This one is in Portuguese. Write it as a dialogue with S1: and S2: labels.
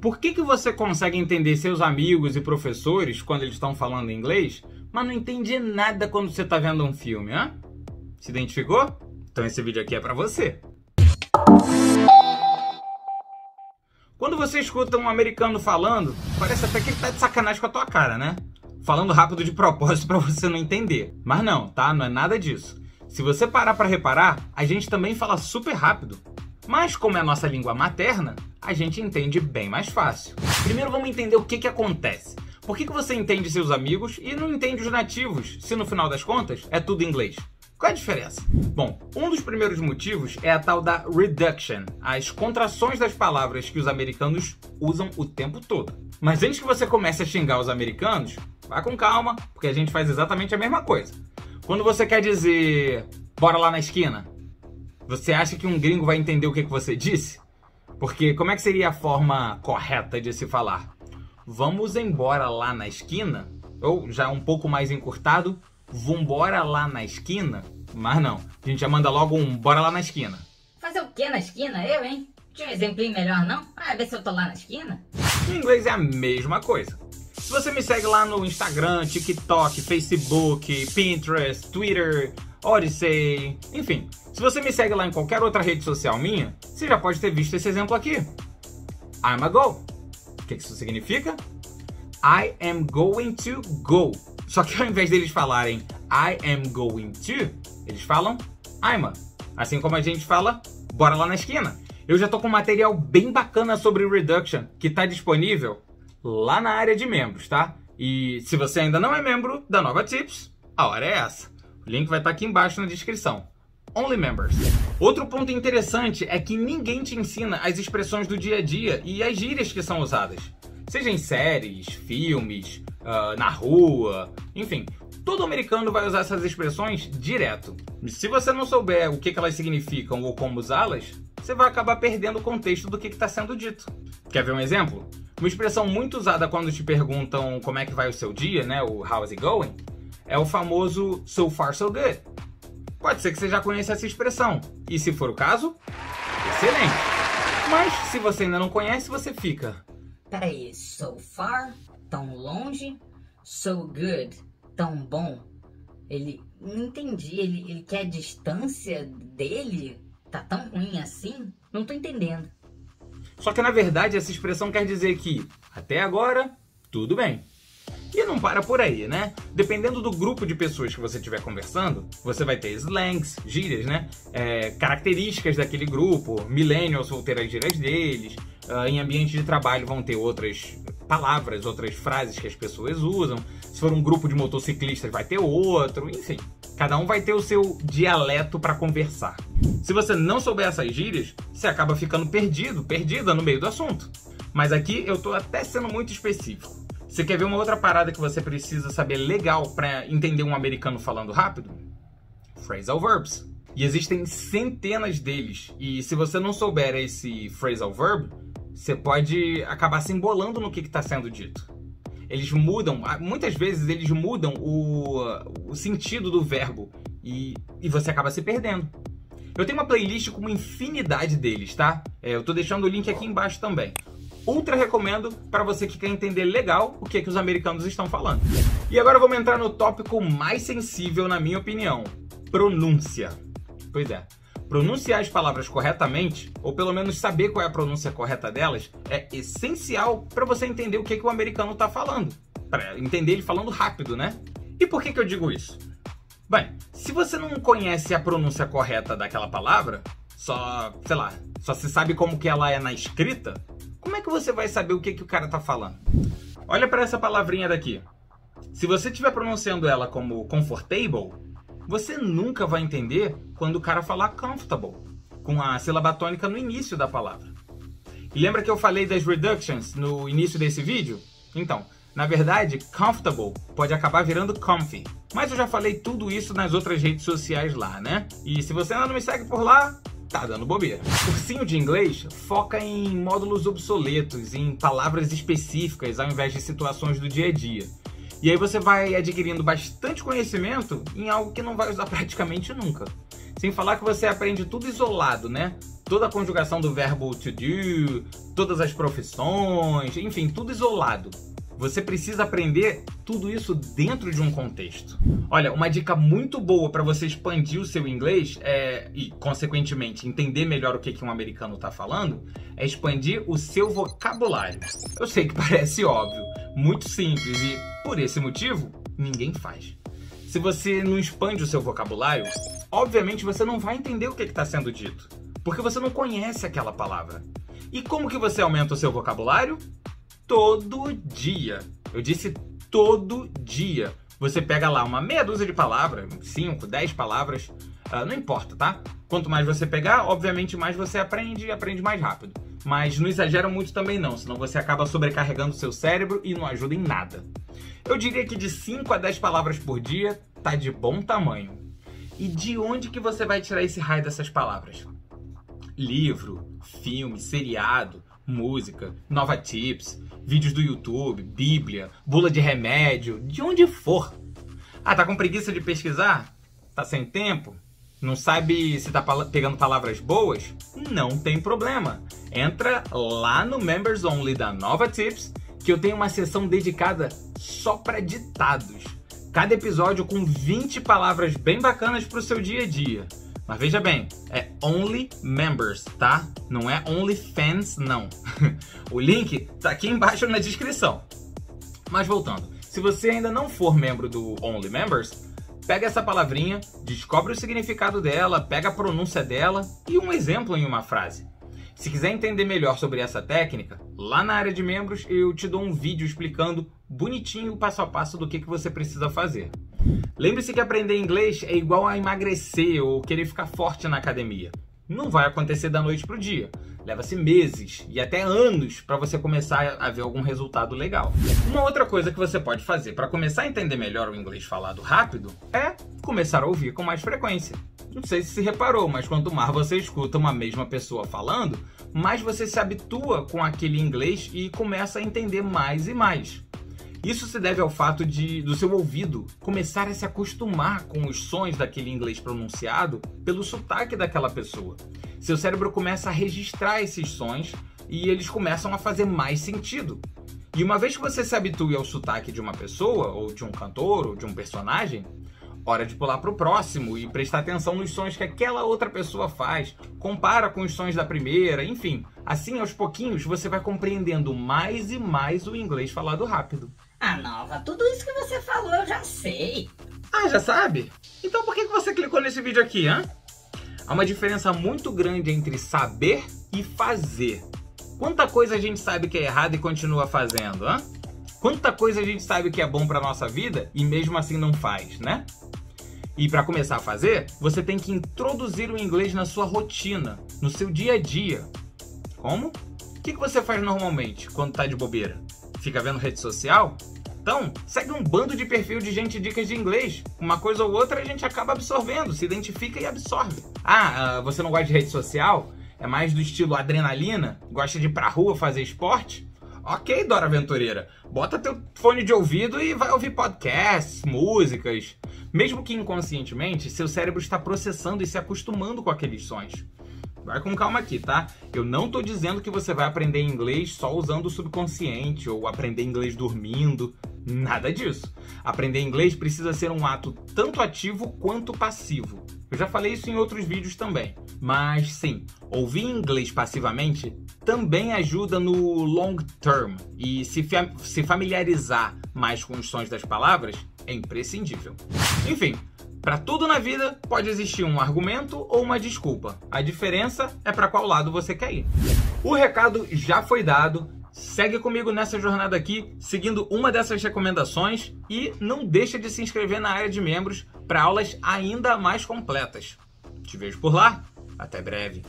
S1: Por que você consegue entender seus amigos e professores quando eles estão falando inglês, mas não entende nada quando você está vendo um filme, hein? Se identificou? Então esse vídeo aqui é para você. Quando você escuta um americano falando, parece até que ele tá de sacanagem com a tua cara, né? Falando rápido de propósito para você não entender. Mas não, tá? Não é nada disso. Se você parar para reparar, a gente também fala super rápido. Mas como é a nossa língua materna, a gente entende bem mais fácil. Primeiro vamos entender o que acontece. Por que você entende seus amigos e não entende os nativos, se no final das contas é tudo inglês? Qual é a diferença? Bom, um dos primeiros motivos é a tal da reduction, as contrações das palavras que os americanos usam o tempo todo. Mas antes que você comece a xingar os americanos, vá com calma, porque a gente faz exatamente a mesma coisa. Quando você quer dizer, bora lá na esquina, você acha que um gringo vai entender o que você disse? Porque como é que seria a forma correta de se falar? Vamos embora lá na esquina? Ou, já um pouco mais encurtado, vambora lá na esquina? Mas não, a gente já manda logo um bora lá na esquina.
S2: Fazer o que na esquina? Eu, hein? Tinha um exemplinho melhor, não? Ver se eu tô lá na esquina.
S1: No inglês é a mesma coisa. Se você me segue lá no Instagram, TikTok, Facebook, Pinterest, Twitter, Odyssey, enfim, se você me segue lá em qualquer outra rede social minha, você já pode ter visto esse exemplo aqui. I'm a go. O que isso significa? I am going to go. Só que ao invés deles falarem I am going to, eles falam I'm a. Assim como a gente fala bora lá na esquina. Eu já tô com um material bem bacana sobre reduction que tá disponível lá na área de membros, tá? E se você ainda não é membro da Nova Tips, a hora é essa. O link vai estar aqui embaixo na descrição. Only members. Outro ponto interessante é que ninguém te ensina as expressões do dia a dia e as gírias que são usadas. Seja em séries, filmes, na rua, enfim. Todo americano vai usar essas expressões direto. E se você não souber o que elas significam ou como usá-las, você vai acabar perdendo o contexto do que está sendo dito. Quer ver um exemplo? Uma expressão muito usada quando te perguntam como é que vai o seu dia, né? O how's it going? É o famoso so far so good. Pode ser que você já conheça essa expressão. E se for o caso, excelente. Mas se você ainda não conhece, você fica...
S2: Peraí, so far, tão longe, so good, tão bom. Não entendi, ele quer a distância dele? Tá tão ruim assim? Não tô entendendo.
S1: Só que na verdade essa expressão quer dizer que, até agora, tudo bem. E não para por aí, né? Dependendo do grupo de pessoas que você estiver conversando, você vai ter slangs, gírias, né? Características daquele grupo, millennials vão ter as gírias deles, em ambiente de trabalho vão ter outras palavras, outras frases que as pessoas usam, se for um grupo de motociclistas vai ter outro, enfim. Cada um vai ter o seu dialeto para conversar. Se você não souber essas gírias, você acaba ficando perdido, perdida no meio do assunto. Mas aqui eu tô até sendo muito específico. Você quer ver uma outra parada que você precisa saber legal para entender um americano falando rápido? Phrasal verbs. E existem centenas deles. E se você não souber esse phrasal verb, você pode acabar se embolando no que está sendo dito. Eles mudam, muitas vezes eles mudam o sentido do verbo e você acaba se perdendo. Eu tenho uma playlist com uma infinidade deles, tá? Eu tô deixando o link aqui embaixo também. Ultra recomendo para você que quer entender legal o que os americanos estão falando. E agora vamos entrar no tópico mais sensível, na minha opinião: pronúncia. Pois é, pronunciar as palavras corretamente, ou pelo menos saber qual é a pronúncia correta delas, é essencial para você entender o que o americano está falando. Para entender ele falando rápido, né? E por que eu digo isso? Bem, se você não conhece a pronúncia correta daquela palavra, só se sabe como que ela é na escrita, como é que você vai saber o que o cara tá falando? Olha para essa palavrinha daqui. Se você estiver pronunciando ela como comfortable, você nunca vai entender quando o cara falar comfortable, com a sílaba tônica no início da palavra. E lembra que eu falei das reductions no início desse vídeo? Então, na verdade, comfortable pode acabar virando comfy. Mas eu já falei tudo isso nas outras redes sociais lá, né? E se você ainda não me segue por lá, tá dando bobeira. O cursinho de inglês foca em módulos obsoletos, em palavras específicas, ao invés de situações do dia a dia. E aí você vai adquirindo bastante conhecimento em algo que não vai usar praticamente nunca. Sem falar que você aprende tudo isolado, né? toda a conjugação do verbo to do, todas as profissões, enfim, tudo isolado. Você precisa aprender tudo isso dentro de um contexto. Olha, uma dica muito boa para você expandir o seu inglês e, consequentemente, entender melhor o que um americano está falando, é expandir o seu vocabulário. Eu sei que parece óbvio, muito simples e, por esse motivo, ninguém faz. Se você não expande o seu vocabulário, obviamente você não vai entender o que está sendo dito, porque você não conhece aquela palavra. E como que você aumenta o seu vocabulário? Todo dia. Eu disse todo dia. Você pega lá uma meia dúzia de palavras, 5, 10 palavras, não importa, tá? Quanto mais você pegar, obviamente mais você aprende e aprende mais rápido. Mas não exagera muito também não, senão você acaba sobrecarregando o seu cérebro e não ajuda em nada. Eu diria que de 5 a 10 palavras por dia tá de bom tamanho. E de onde que você vai tirar esse raio dessas palavras? Livro, filme, seriado, música, Nova Tips, vídeos do YouTube, Bíblia, bula de remédio, de onde for. Ah, tá com preguiça de pesquisar? Tá sem tempo? Não sabe se tá pegando palavras boas? Não tem problema. Entra lá no Members Only da Nova Tips, que eu tenho uma seção dedicada só para ditados. Cada episódio com 20 palavras bem bacanas pro seu dia a dia. Mas veja bem, é Only Members, tá? Não é Only Fans, não. O link tá aqui embaixo na descrição. Mas voltando, se você ainda não for membro do Only Members, pega essa palavrinha, descobre o significado dela, pega a pronúncia dela e um exemplo em uma frase. Se quiser entender melhor sobre essa técnica, lá na área de membros eu te dou um vídeo explicando bonitinho o passo a passo do que você precisa fazer. Lembre-se que aprender inglês é igual a emagrecer ou querer ficar forte na academia. Não vai acontecer da noite pro dia. Leva-se meses e até anos para você começar a ver algum resultado legal. Uma outra coisa que você pode fazer para começar a entender melhor o inglês falado rápido é começar a ouvir com mais frequência. Não sei se reparou, mas quanto mais você escuta uma mesma pessoa falando, mais você se habitua com aquele inglês e começa a entender mais e mais. Isso se deve ao fato do seu ouvido começar a se acostumar com os sons daquele inglês pronunciado pelo sotaque daquela pessoa. Seu cérebro começa a registrar esses sons e eles começam a fazer mais sentido. E uma vez que você se habitue ao sotaque de uma pessoa, ou de um cantor, ou de um personagem, hora de pular para o próximo e prestar atenção nos sons que aquela outra pessoa faz, compara com os sons da primeira, enfim. Assim, aos pouquinhos, você vai compreendendo mais e mais o inglês falado rápido.
S2: Ah, Nova, tudo isso que você falou eu já sei.
S1: Ah, já sabe? Então por que você clicou nesse vídeo aqui, hein? Há uma diferença muito grande entre saber e fazer. Quanta coisa a gente sabe que é errado e continua fazendo, hein? Quanta coisa a gente sabe que é bom para nossa vida e mesmo assim não faz, né? E para começar a fazer, você tem que introduzir o inglês na sua rotina, no seu dia a dia. Como? O que você faz normalmente quando tá de bobeira? Fica vendo rede social? Então, segue um bando de perfil de gente dicas de inglês. Uma coisa ou outra a gente acaba absorvendo, se identifica e absorve. Você não gosta de rede social? É mais do estilo adrenalina? Gosta de ir pra rua fazer esporte? Ok, Dora Aventureira, bota teu fone de ouvido e vai ouvir podcasts, músicas. Mesmo que inconscientemente, seu cérebro está processando e se acostumando com aqueles sons. Vai com calma aqui, tá? Eu não tô dizendo que você vai aprender inglês só usando o subconsciente ou aprender inglês dormindo. Nada disso. Aprender inglês precisa ser um ato tanto ativo quanto passivo. Eu já falei isso em outros vídeos também. Mas sim, ouvir inglês passivamente também ajuda no long term. E se familiarizar mais com os sons das palavras é imprescindível. Enfim, para tudo na vida pode existir um argumento ou uma desculpa. A diferença é para qual lado você quer ir. O recado já foi dado. Segue comigo nessa jornada aqui, seguindo uma dessas recomendações e não deixa de se inscrever na área de membros para aulas ainda mais completas. Te vejo por lá. Até breve.